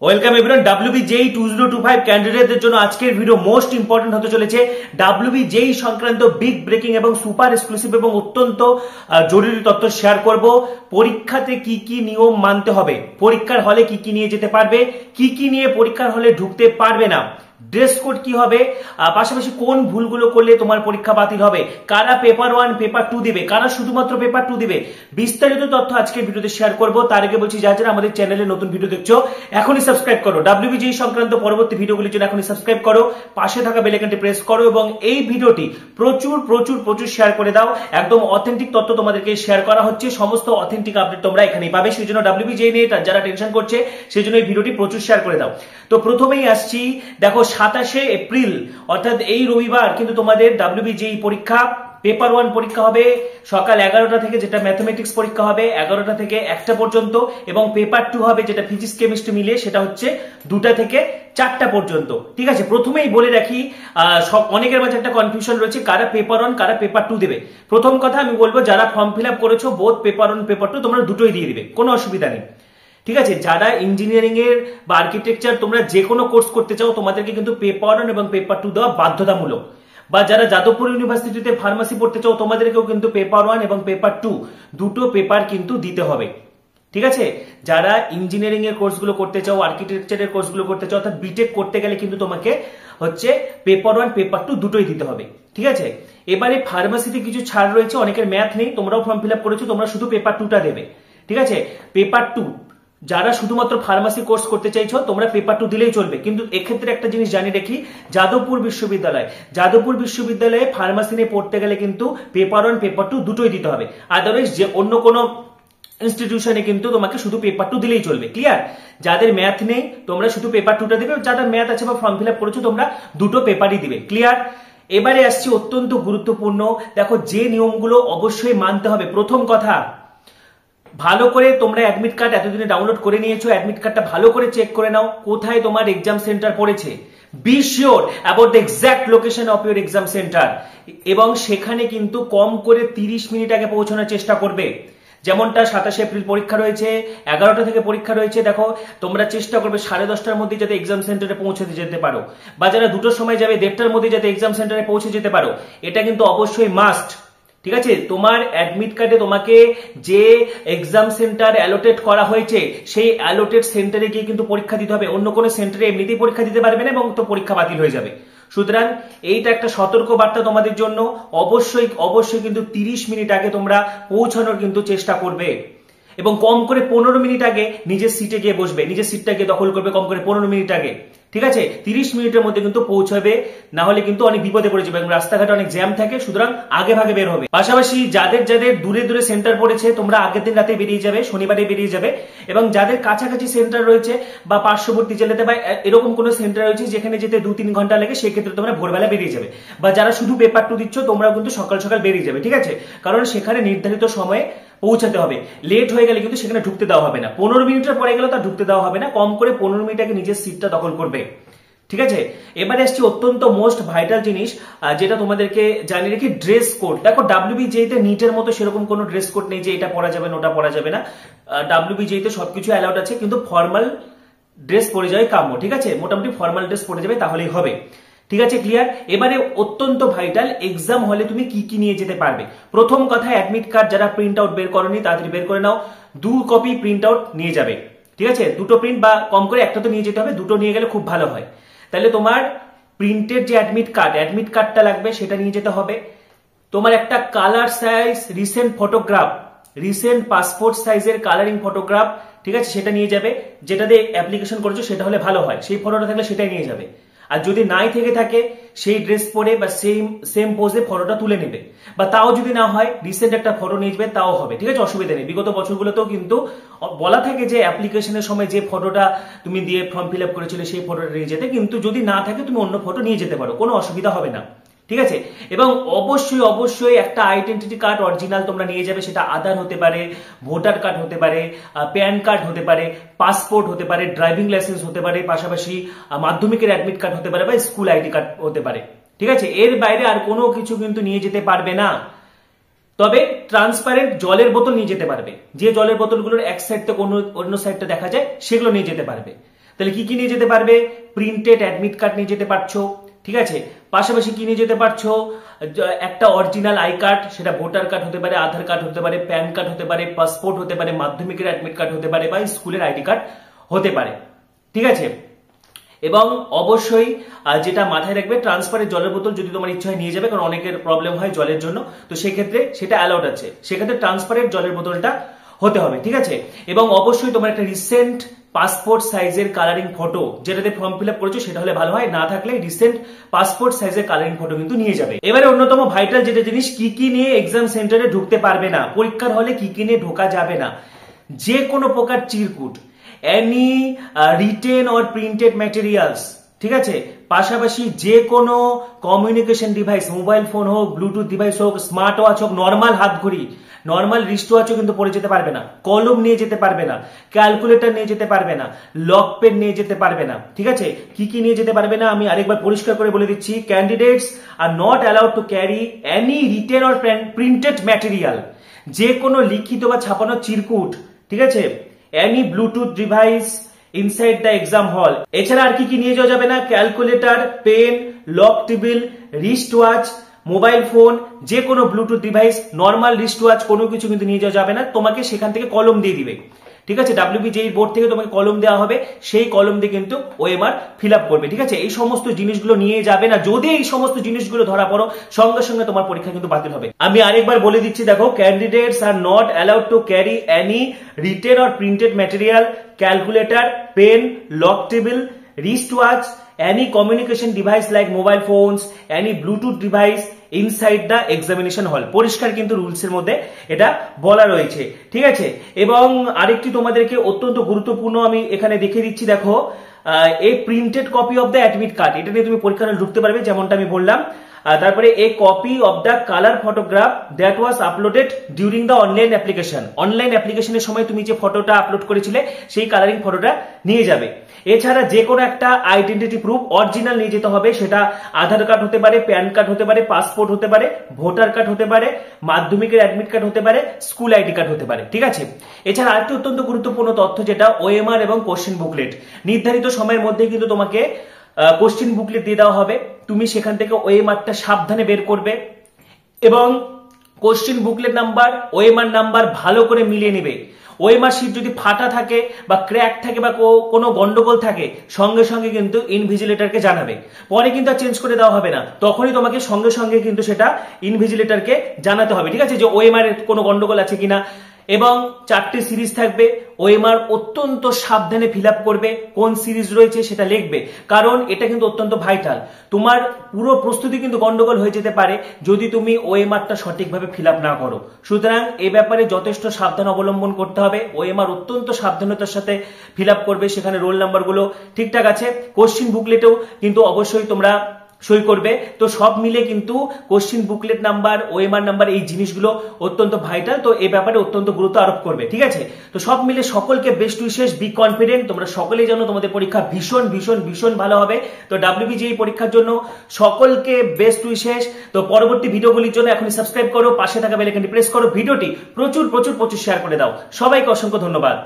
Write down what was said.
Welcome everyone. WBJEE 2025 ক্যান্ডিডেটদের জন্য আজকের video most important হতে চলেছে। WBJEE সংক্রান্ত বিগ ব্রেকিং এবং সুপার এক্সক্লুসিভ এবং অত্যন্ত জরুরি তথ্য শেয়ার করব। পরীক্ষাতে কি কি নিয়ম মানতে হবে, পরীক্ষার হলে কি কি নিয়ে যেতে পারবে, কি কি নিয়ে পরীক্ষার হলে ঢুকতে পারবে না, ড্রেস কোড কি হবে, পাশাপাশি কোন ভুলগুলো করলে তোমার পরীক্ষা বাতিল হবে, কারা পেপার 1 পেপার 2 দিবে, কারা শুধুমাত্র পেপার 2 দিবে, বিস্তারিত তথ্য আজকের ভিডিওতে শেয়ার করব। তার আগে বলছি যারা যারা আমাদের চ্যানেলে নতুন ভিডিও দেখছো এখনই সাবস্ক্রাইব করো, WBJEE সংক্রান্ত পরবর্তী ভিডিওগুলির জন্য এখনই সাবস্ক্রাইব করো, পাশে থাকা বেল আইকনটি প্রেস করো এবং এই ভিডিওটি প্রচুর প্রচুর প্রচুর শেয়ার করে দাও। একদম অথেন্টিক তথ্য তোমাদেরকে শেয়ার করা হচ্ছে, সমস্ত অথেন্টিক আপডেট তোমরা এখানেই পাবে। সেই জন্য WBJEE নিয়ে যারা টেনশন করছে সেই জন্য এই ভিডিওটি প্রচুর শেয়ার করে দাও। তো প্রথমেই আসছি, দেখো 27শে এপ্রিল অর্থাৎ এই রবিবার কিন্তু তোমাদের WBJEE পরীক্ষা পেপার 1 পরীক্ষা হবে সকাল 11টা থেকে, যেটা ম্যাথমেটিক্স পরীক্ষা হবে 11টা থেকে 1টা পর্যন্ত, এবং পেপার 2 হবে যেটা ফিজিক্স কেমিস্ট্রি মিলিয়ে সেটা হচ্ছে 2টা থেকে 4টা পর্যন্ত। ঠিক আছে, প্রথমেই বলে রাখি অনেকের মাঝে একটা কনফিউশন রয়েছে কারা পেপার 1 কারা পেপার 2 দেবে। প্রথম কথা আমি বলবো, যারা ফর্ম ফিল আপ করেছো বোথ পেপার 1 পেপার 2 তোমরা দুটোই দিয়ে দিবে, কোনো অসুবিধা নেই। ঠিক আছে, যারা ইঞ্জিনিয়ারিং এর বা আর্কিটেকচার তোমরা যে কোনো কোর্স করতে চাও তোমাদেরকে কিন্তু পেপার 1 এবং পেপার 2 দেওয়া বাধ্যতামূলক। বা যারা যাদবপুর ইউনিভার্সিটিতে ফার্মাসি পড়তে চাও তোমাদেরকেও কিন্তু পেপার 1 এবং পেপার 2 দুটো পেপার কিন্তু দিতে হবে। ঠিক আছে, যারা ইঞ্জিনিয়ারিং এর কোর্সগুলো করতে চাও, আর্কিটেকচারের কোর্সগুলো করতে চাও, অর্থাৎ বিটেক করতে গেলে কিন্তু তোমাকে হচ্ছে পেপার 1 পেপার 2 দুটোই দিতে হবে। ঠিক আছে, এবারে ফার্মাসিতে কিছু ছাড় রয়েছে, অনেকের ম্যাথ নেই, তোমরাও ফর্ম ফিল আপ করেছো, তোমরা শুধু পেপার 2টা দেবে। ঠিক আছে, পেপার 2 যারা শুধুমাত্র ফার্মাসি কোর্স করতে চাইছো তোমরা পেপার 2 দিলেই চলবে। কিন্তু এক্ষেত্রে একটা জিনিস জানিয়ে রাখি, যাদবপুর বিশ্ববিদ্যালয়ে ফার্মাসি নিয়ে পড়তে গেলে কিন্তু পেপার 1 পেপার 2 দুটোই দিতে হবে। আদারওয়াইজ যে অন্য কোনো ইনস্টিটিউশনে কিন্তু তোমাকে শুধু পেপার 2 দিলেই চলবে। ক্লিয়ার? যাদের ম্যাথ নেই তোমরা শুধু পেপার 2টা দেবে, যাদের ম্যাথ আছে বা ফর্ম ফিল আপ করেছো তোমরা দুটো পেপারই দিবে। ক্লিয়ার? এবারে আসছি অত্যন্ত গুরুত্বপূর্ণ, দেখো যে নিয়মগুলো অবশ্যই মানতে হবে। প্রথম কথা, ভালো করে তোমরা অ্যাডমিট কার্ড এতদিনে ডাউনলোড করে নিয়েছো, অ্যাডমিট কার্ডটা ভালো করে চেক করে নাও কোথায় তোমার এক্সাম সেন্টার পড়েছে। Be sure about the exact location of your exam centre, এবং সেখানে কিন্তু কম করে 30 মিনিট আগে পৌঁছানোর চেষ্টা করবে। যেমনটা 27শে এপ্রিল পরীক্ষা রয়েছে, 11টা থেকে পরীক্ষা রয়েছে, দেখো তোমরা চেষ্টা করবে 10:30টার মধ্যে যাতে এক্সাম সেন্টারে পৌঁছে যেতে পারো, বা যারা 2টোর সময় যাবে 1:30টার মধ্যে যাতে এক্সাম সেন্টারে পৌঁছে যেতে পারো, এটা কিন্তু অবশ্যই মাস্ট। ঠিক আছে, তোমার অ্যাডমিট কার্ডে তোমাকে যে এক্সাম সেন্টার অ্যালোটেট করা হয়েছে সেই অ্যালোটেড সেন্টারে গিয়ে কিন্তু পরীক্ষা দিতে হবে। অন্য কোনো সেন্টারে এমনিতেই পরীক্ষা দিতে পারবে না এবং তো পরীক্ষা বাতিল হয়ে যাবে। সুতরাং এইটা একটা সতর্ক বার্তা তোমাদের জন্য, অবশ্যই অবশ্যই কিন্তু 30 মিনিট আগে তোমরা পৌঁছানোর কিন্তু চেষ্টা করবে, এবং কম করে 15 মিনিট আগে নিজের সিটে গিয়ে বসবে, নিজের সিটটা গিয়ে দখল করবে কম করে 15 মিনিট আগে। ঠিক আছে, 30 মিনিটের মধ্যে কিন্তু পৌঁছাবে, না হলে কিন্তু অনেক বিপদে পড়ে যাবে এবং রাস্তাঘাটে অনেক জ্যাম থাকে। সুতরাং আগে ভাগে বের হবে। পাশাপাশি যাদের যাদের দূরে দূরে সেন্টার পড়েছে তোমরা আগের দিন রাতে বেরিয়ে যাবে, শনিবারে বেরিয়ে যাবে, এবং যাদের কাছাকাছি সেন্টার রয়েছে বা পার্শ্ববর্তী জেলাতে বা এরকম কোনো সেন্টার রয়েছে যেখানে যেতে 2-3 ঘন্টা লাগে, সেক্ষেত্রে তোমরা ভোরবেলা বেরিয়ে যাবে। বা যারা শুধু পেপার 2 দিচ্ছ তোমরাও কিন্তু সকাল সকাল বেরিয়ে যাবে। ঠিক আছে, কারণ সেখানে নির্ধারিত সময়ে পৌঁছাতে হবে। লেট হয়ে গেলে কিন্তু সেখানে ঢুকতে দেওয়া হবে না, 15 মিনিটের পরে গেলে তা ঢুকতে দেওয়া হবে না, কম করে 15 মিনিট আগে নিজের সিটটা দখল করবে। ঠিক আছে, এবারে আসছি অত্যন্ত মোস্ট ভাইটাল জিনিস, যেটা তোমাদেরকে জানিয়ে রাখি, ড্রেস কোড। দেখো WBJEE তে নিটের মতো সেরকম কোনো ড্রেস কোড নেই যে এটা পরা যাবে না ওটা পরা যাবে না। WBJEE তে সবকিছু অ্যালাউড আছে, কিন্তু ফর্মাল ড্রেস পরে যাবে কাম্য। ঠিক আছে, মোটামুটি ফর্মাল ড্রেস পরে যাবে তাহলেই হবে। ঠিক আছে, ক্লিয়ার? এবারে অত্যন্ত ভাইটাল, এক্সাম হলে তুমি কি কি নিয়ে যেতে পারবে। প্রথম কথা, অ্যাডমিট কার্ড যারা প্রিন্ট আউট বের করনি তাড়াতাড়ি বের করে নাও, 2 কপি প্রিন্ট আউট নিয়ে যাবে। ঠিক আছে, 2টো প্রিন্ট বা কম করে একটা তো নিয়ে যেতে হবে, 2টো নিয়ে গেলে খুব ভালো হয়। তাহলে তোমার প্রিন্টেড যে অ্যাডমিট কার্ডটা লাগবে সেটা নিয়ে যেতে হবে। তোমার একটা colour size recent photograph, recent passport সাইজের কালারিং ফটোগ্রাফ, ঠিক আছে, সেটা নিয়ে যাবে। যেটা দিয়ে অ্যাপ্লিকেশন করেছো সেটা হলে ভালো হয়, সেই ফটোটা থাকলে সেটাই নিয়ে যাবে। আর যদি নাই থেকে থাকে সেই ড্রেস পরে বা সেম পোজে ফটোটা তুলে নেবে, বা তাও যদি না হয় রিসেন্ট একটা ফটো নিয়ে যাবে, তাও হবে। ঠিক আছে, অসুবিধা নেই। বিগত বছরগুলোতেও কিন্তু বলা থাকে যে অ্যাপ্লিকেশনের সময় যে ফটোটা তুমি দিয়ে ফর্ম ফিল আপ করেছিলে সেই ফটোটা নিয়ে যেতে, কিন্তু যদি না থাকে তুমি অন্য ফটো নিয়ে যেতে পারো, কোনো অসুবিধা হবে না। ঠিক আছে, এবং অবশ্যই অবশ্যই একটা আইডেন্টিটি কার্ড অরিজিনাল তোমরা নিয়ে যাবে। সেটা আধার হতে পারে, ভোটার কার্ড হতে পারে, প্যান কার্ড হতে পারে, পাসপোর্ট হতে পারে, ড্রাইভিং লাইসেন্স হতে পারে, পাশাপাশি মাধ্যমিকের অ্যাডমিট কার্ড হতে পারে বা স্কুল আইডি কার্ড হতে পারে। ঠিক আছে, এর বাইরে আর কোনো কিছু কিন্তু নিয়ে যেতে পারবে না। তবে ট্রান্সপারেন্ট জলের বোতল নিয়ে যেতে পারবে, যে জলের বোতলগুলোর এক সাইড থেকে অন্য সাইডটা দেখা যায়, সেগুলো নিয়ে যেতে পারবে। তাহলে কি কি নিয়ে যেতে পারবে? প্রিন্টেড অ্যাডমিট কার্ড নিয়ে যেতে পারছো, ঠিক আছে। পাশাপাশি কি নিয়ে যেতে পারছো? একটা অরিজিনাল আই কার্ড, সেটা ভোটার কার্ড হতে পারে, আধার কার্ড হতে পারে, প্যান কার্ড হতে পারে, পাসপোর্ট হতে পারে, মাধ্যমিকের অ্যাডমিট কার্ড হতে পারে, বা স্কুলের আইডি কার্ড হতে পারে, ঠিক আছে। এবং অবশ্যই যেটা মাথায় রাখবে, ট্রান্সপারের জলের বোতল যদি তোমার ইচ্ছা হয় নিয়ে যাবে, কারণ অনেকের প্রবলেম হয় জলের জন্য, তো সেক্ষেত্রে সেটা অ্যালাউড আছে, সেক্ষেত্রে ট্রান্সপারের জলের বোতলটা হতে হবে, ঠিক আছে। এবং অবশ্যই তোমার একটা রিসেন্ট পাসপোর্ট সাইজের কালারিং ফটো, যেটাতে ফর্ম ফিল আপ করেছো সেটা হলে ভালো হয়, না থাকলে রিসেন্ট পাসপোর্ট সাইজের কালারিং ফটো কিন্তু নিয়ে যাবে। এবারে অন্যতম ভাইটাল যেটা জিনিস, কি কি নিয়ে এক্সাম সেন্টারে ঢুকতে পারবে না, পরীক্ষার হলে কি কি নিয়ে ঢোকা যাবে না। যে কোনো প্রকার চিরকুট, any written or printed materials, ঠিক আছে। পাশাপাশি যে কোনো কমিউনিকেশন ডিভাইস, মোবাইল ফোন হোক, ব্লুটুথ ডিভাইস হোক, স্মার্ট ওয়াচ হোক, নর্মাল হাত ঘড়ি, নর্মাল রিস্ট ওয়াচও কিন্তু পরে যেতে পারবে না, কলম নিয়ে যেতে পারবে না, ক্যালকুলেটর নিয়ে যেতে পারবে না, লক পেন নিয়ে যেতে পারবে না, ঠিক আছে। কি কি নিয়ে যেতে পারবে না আমি আরেকবার পরিষ্কার করে বলে দিচ্ছি। Candidates are not allowed to carry any written or printed material, যে কোনো লিখিত বা ছাপানো চিরকুট, ঠিক আছে, any bluetooth device inside the exam hall. এছাড়া আর কি কি নিয়ে যাওয়া যাবে না? Calculator, pen, log table, wrist watch, mobile phone, যে কোনো bluetooth device, normal wrist watch, কোনো কিছু কিন্তু নিয়ে যাওয়া যাবে না। তোমাকে সেখান থেকে কলম দিয়ে দিবে, ঠিক আছে। WBJEE বোর্ড থেকে তোমাকে কলম দেওয়া হবে, সেই কলম দিয়ে কিন্তু OMR ফিল আপ করবে, ঠিক আছে। এই সমস্ত জিনিসগুলো নিয়ে যাবে না, যদি এই সমস্ত জিনিসগুলো ধরা পড়ো সঙ্গে সঙ্গে তোমার পরীক্ষা কিন্তু বাতিল হবে। আমি আরেকবার বলে দিচ্ছি, দেখো, candidates are not allowed to carry any written or printed material, calculator, pen, log table, wrist watch, any communication device like mobile phones, any bluetooth device inside the examination hall। পরিষ্কার কিন্তু রুলস এর মধ্যে এটা বলা রয়েছে, ঠিক আছে। এবং আরেকটি তোমাদেরকে অত্যন্ত গুরুত্বপূর্ণ আমি এখানে দেখিয়ে দিচ্ছি, দেখো, এই printed copy of the admit card, এটা নিয়ে তুমি পরীক্ষায় ঢুকতে পারবে, যেমনটা আমি বললাম। তারপরে a copy of the colour photograph that was uploaded during the online application, online অ্যাপ্লিকেশনের সময় তুমি যে ফটোটা আপলোড করেছিলে সেই কালারিং ফটোটা নিয়ে যাবে। এছাড়া যে কোনো একটা আইডেন্টিটি প্রুফ অরিজিনাল নিয়ে যেতে হবে, সেটা আধার কার্ড হতে পারে, প্যান কার্ড হতে পারে, পাসপোর্ট হতে পারে, ভোটার কার্ড হতে পারে, মাধ্যমিকের অ্যাডমিট কার্ড হতে পারে, স্কুল আইডি কার্ড হতে পারে, ঠিক আছে। এছাড়া আরেকটি অত্যন্ত গুরুত্বপূর্ণ তথ্য, যেটা OMR এবং কোশ্চেন বুকলেট, নির্ধারিত সময়ের মধ্যে কিন্তু তোমাকে কোশ্চেন বুকলেট দিয়ে দেওয়া হবে, তুমি সেখান থেকে OMRটা সাবধানে বের করবে এবং question booklet number, OMR number ভালো করে মিলিয়ে নেবে। OMR শিট যদি ফাটা থাকে বা ক্র্যাক থাকে বা কোনো গন্ডগোল থাকে, সঙ্গে সঙ্গে কিন্তু ইনভিজিলেটরকে জানাবে, পরে কিন্তু আর চেঞ্জ করে দেওয়া হবে না, তখনই তোমাকে সঙ্গে সঙ্গে কিন্তু সেটা ইনভিজিলেটরকে জানাতে হবে, ঠিক আছে, যে OMR এর কোনো গন্ডগোল আছে কিনা। এবং 4টে সিরিজ থাকবে, OMR অত্যন্ত সাবধানে ফিল আপ করবে, কোন সিরিজ রয়েছে সেটা লিখবে, কারণ এটা কিন্তু অত্যন্ত ভাইটাল। তোমার পুরো প্রস্তুতি কিন্তু গন্ডগোল হয়ে যেতে পারে যদি তুমি OMRটা সঠিকভাবে ফিল আপ না করো। সুতরাং এ ব্যাপারে যথেষ্ট সাবধান অবলম্বন করতে হবে। OMR অত্যন্ত সাবধানতার সাথে ফিল আপ করবে, সেখানে রোল নাম্বারগুলো ঠিকঠাক আছে, কোশ্চিন বুকলেটেও কিন্তু অবশ্যই তোমরা সই করবে। তো সব মিলে কিন্তু question booklet number, OMR number, এই জিনিসগুলো অত্যন্ত ভাইটাল, তো এই ব্যাপারে অত্যন্ত গুরুত্ব আরোপ করবে, ঠিক আছে। তো সব মিলে সকলকে বেস্ট উইশেস, বি কনফিডেন্ট, তোমরা সকলেই জানো তোমাদের পরীক্ষা ভীষণ ভীষণ ভীষণ ভালো হবে। তো WBJEE পরীক্ষার জন্য সকলকে বেস্ট উইশেস। তো পরবর্তী ভিডিওগুলির জন্য এখনই সাবস্ক্রাইব করো, পাশে থাকা বেল আইকনটি প্রেস করো, ভিডিওটি প্রচুর প্রচুর প্রচুর শেয়ার করে দাও। সবাইকে অসংখ্য ধন্যবাদ।